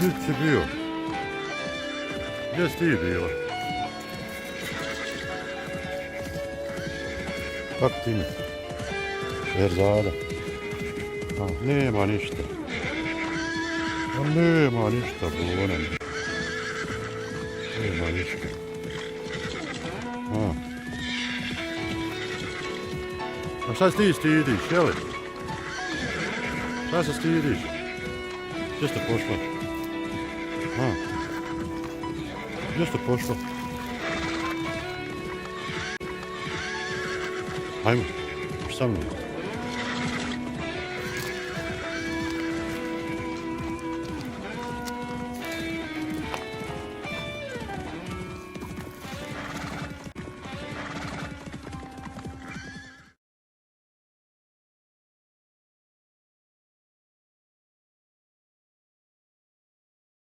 ti bio? Gdje si ti bila? Kako ti ime? Erzada. A, nema ništa. A nema ništa, Bune. Nema ništa. A šta se ti stidiš, jeli? Šta se stidiš? Gdje ste pošla? Gdje ste pošla? Ajmo, sa mnom.